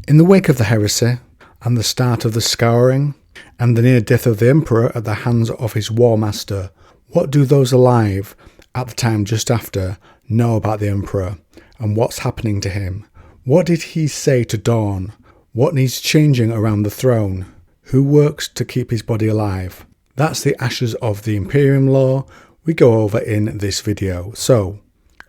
In the wake of the heresy, and the start of the scouring, and the near death of the Emperor at the hands of his war master, what do those alive at the time just after know about the Emperor, and what's happening to him? What did he say to Dawn? What needs changing around the throne? Who works to keep his body alive? That's the ashes of the Imperium lore we go over in this video. So,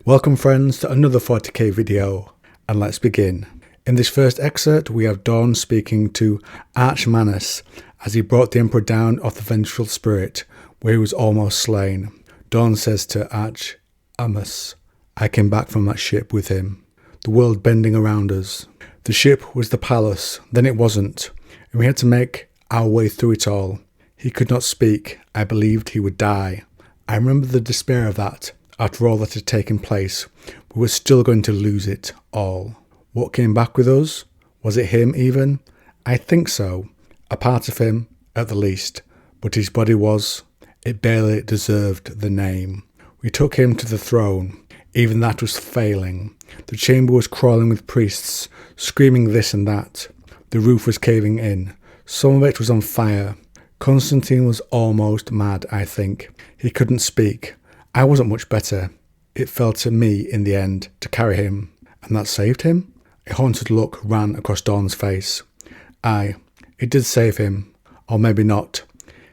welcome friends to another 40k video, and let's begin. In this first excerpt we have Dawn speaking to Archmanus as he brought the Emperor down off the vengeful spirit where he was almost slain. Dawn says to Archmanus, "I came back from that ship with him, the world bending around us. The ship was the palace, then it wasn't, and we had to make our way through it all. He could not speak. I believed he would die. I remember the despair of that. After all that had taken place, we were still going to lose it all. What came back with us? Was it him even? I think so. A part of him, at the least. But his body it barely deserved the name. We took him to the throne. Even that was failing. The chamber was crawling with priests, screaming this and that. The roof was caving in. Some of it was on fire. Constantine was almost mad, I think. He couldn't speak. I wasn't much better. It fell to me, in the end, to carry him. And that saved him?" A haunted look ran across Dawn's face. "Aye, it did save him. Or maybe not.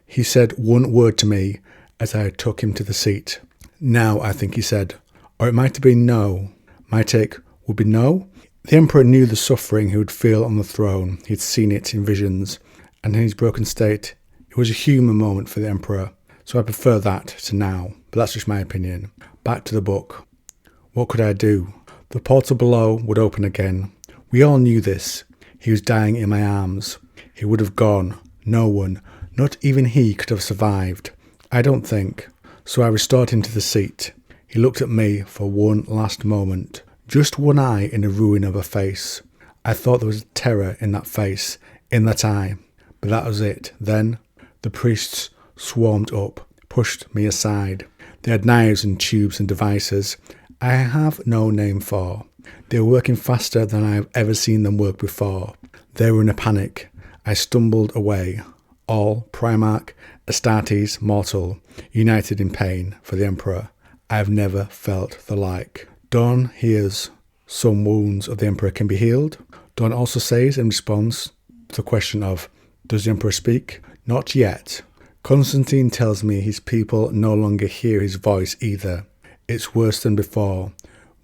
He said one word to me as I took him to the seat. Now, I think he said. Or it might have been no. My take would be no. The Emperor knew the suffering he would feel on the throne. He'd seen it in visions. And in his broken state, it was a human moment for the Emperor. So I prefer that to now. But that's just my opinion. Back to the book. What could I do? The portal below would open again. We all knew this. He was dying in my arms. He would have gone. No one, not even he, could have survived. I don't think. So I restored him to the seat. He looked at me for one last moment. Just one eye in a ruin of a face. I thought there was terror in that face, in that eye. But that was it. Then the priests swarmed up, pushed me aside. They had knives and tubes and devices I have no name for. They were working faster than I have ever seen them work before. They were in a panic. I stumbled away. All, Primarch, Astartes, mortal, united in pain for the Emperor. I have never felt the like. Dawn hears some wounds of the Emperor can be healed. Dawn also says in response to the question of, does the Emperor speak? Not yet. Constantine tells me his people no longer hear his voice either. It's worse than before,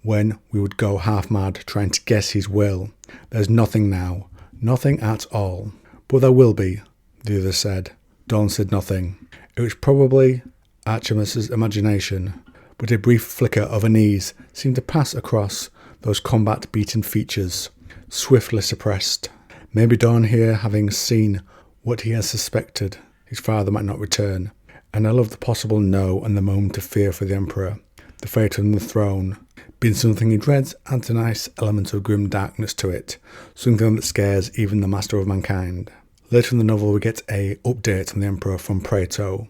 when we would go half mad trying to guess his will. There's nothing now. Nothing at all. But there will be, the other said. Dawn said nothing. It was probably Archimus's imagination, but a brief flicker of unease seemed to pass across those combat-beaten features, swiftly suppressed. Maybe Dawn here, having seen what he has suspected, his father might not return, and I love the possible no and the moment of fear for the Emperor. The fate on the throne, being something he dreads, adds a nice element of grim darkness to it, something that scares even the master of mankind. Later in the novel we get a update on the Emperor from Praeto.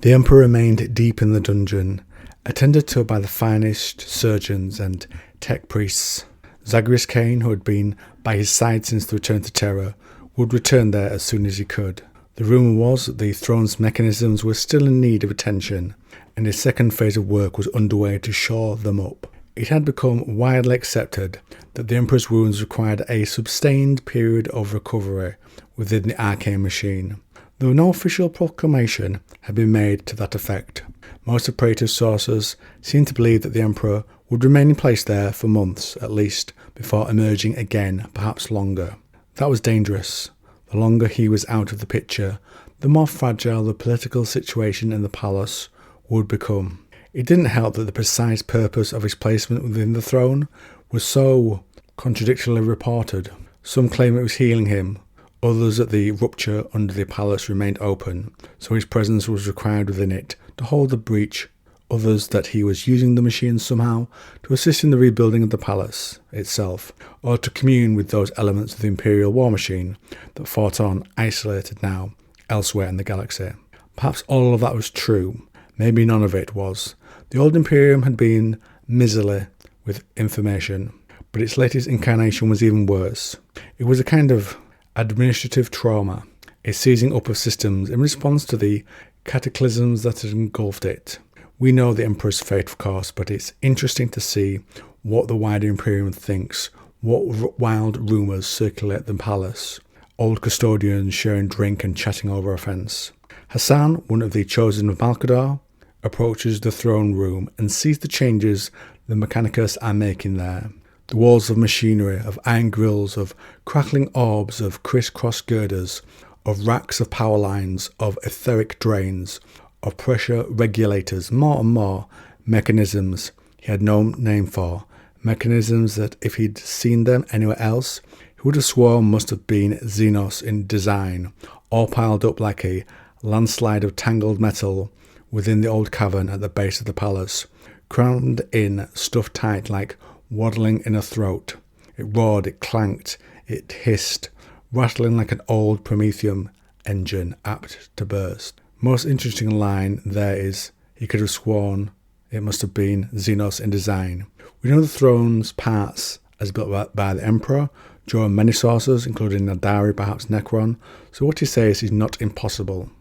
The Emperor remained deep in the dungeon, attended to by the finest surgeons and tech priests. Zagreus Kane, who had been by his side since the return to Terra, would return there as soon as he could. The rumour was that the throne's mechanisms were still in need of attention, and a second phase of work was underway to shore them up. It had become widely accepted that the Emperor's wounds required a sustained period of recovery within the arcane machine, though no official proclamation had been made to that effect. Most of Prato's sources seemed to believe that the Emperor would remain in place there for months at least before emerging again, perhaps longer. That was dangerous. The longer he was out of the picture, the more fragile the political situation in the palace would become. It didn't help that the precise purpose of his placement within the throne was so contradictorily reported. Some claim it was healing him, others that the rupture under the palace remained open, so his presence was required within it to hold the breach, others that he was using the machine somehow to assist in the rebuilding of the palace itself, or to commune with those elements of the Imperial war machine that fought on, isolated now, elsewhere in the galaxy. Perhaps all of that was true, maybe none of it was. The old Imperium had been miserly with information, but its latest incarnation was even worse. It was a kind of administrative trauma, a seizing up of systems in response to the cataclysms that had engulfed it. We know the Emperor's fate, of course, but it's interesting to see what the wider Imperium thinks, what wild rumours circulate the palace, old custodians sharing drink and chatting over a fence. Hassan, one of the chosen of Malkador, approaches the throne room and sees the changes the Mechanicus are making there. The walls of machinery, of iron grills, of crackling orbs, of criss-cross girders, of racks of power lines, of etheric drains, of pressure regulators, more and more mechanisms he had no name for, mechanisms that if he'd seen them anywhere else, he would have sworn must have been Xenos in design, all piled up like a landslide of tangled metal within the old cavern at the base of the palace, crammed in, stuffed tight like waddling in a throat. It roared, it clanked, it hissed, rattling like an old Prometheum engine apt to burst. Most interesting line there is, he could have sworn it must have been Xenos in design. We know the throne's parts as built by the Emperor, drawing many sources, including Nadari, perhaps Necron, so what he says is not impossible.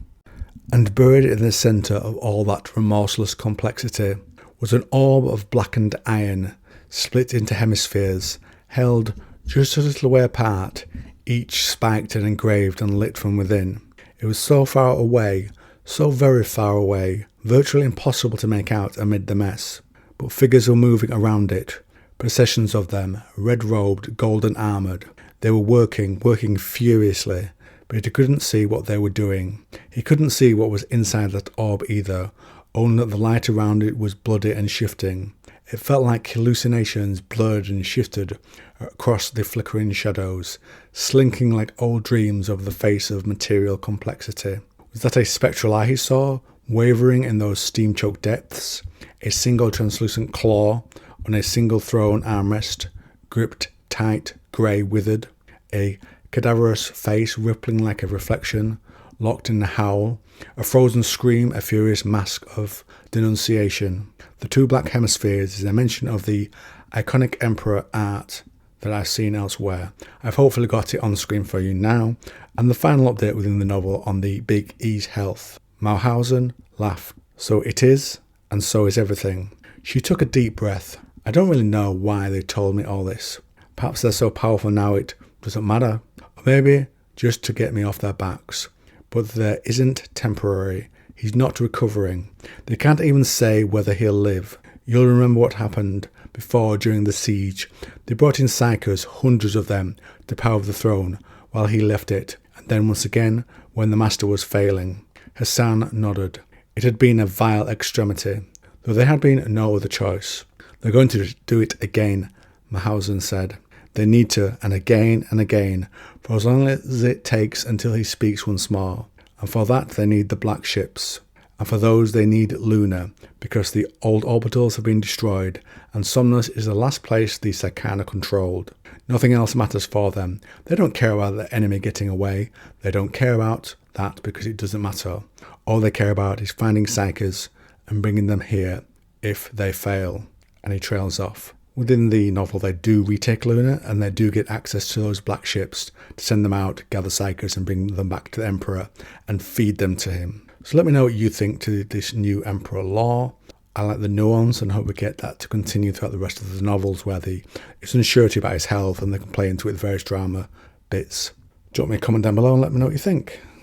And buried in the centre of all that remorseless complexity was an orb of blackened iron, split into hemispheres, held just a little way apart, each spiked and engraved and lit from within. It was so far away, so very far away, virtually impossible to make out amid the mess. But figures were moving around it, processions of them, red-robed, golden-armoured. They were working furiously, but he couldn't see what they were doing. He couldn't see what was inside that orb either, only that the light around it was bloody and shifting. It felt like hallucinations blurred and shifted across the flickering shadows, slinking like old dreams over the face of material complexity. Was that a spectral eye he saw, wavering in those steam-choked depths? A single translucent claw on a single throne armrest, gripped tight, grey, withered? A cadaverous face rippling like a reflection, locked in a howl? A frozen scream, a furious mask of denunciation? The two black hemispheres is a mention of the iconic Emperor art that I've seen elsewhere. I've hopefully got it on the screen for you now, and the final update within the novel on the Big E's health. Mauthausen laughed. So it is, and so is everything. She took a deep breath. I don't really know why they told me all this. Perhaps they're so powerful now it doesn't matter. Or maybe just to get me off their backs. But there isn't temporary. He's not recovering. They can't even say whether he'll live. You'll remember what happened before during the siege. They brought in psychers, hundreds of them, to power the throne, while he left it. And then once again, when the master was failing. Hassan nodded. It had been a vile extremity, though there had been no other choice. They're going to do it again, Mauthausen said. They need to, and again, for as long as it takes until he speaks once more. And for that they need the black ships. And for those they need Luna, because the old orbitals have been destroyed, and Somnus is the last place the Sarkana controlled. Nothing else matters for them. They don't care about the enemy getting away. They don't care about that because it doesn't matter. All they care about is finding psychers and bringing them here if they fail. And he trails off. Within the novel they do retake Luna, and they do get access to those black ships to send them out, gather psychers and bring them back to the Emperor and feed them to him. So let me know what you think to this new Emperor lore. I like the nuance and hope we get that to continue throughout the rest of the novels where it's unsurety about his health and they can play into it with various drama bits. Drop me a comment down below and let me know what you think.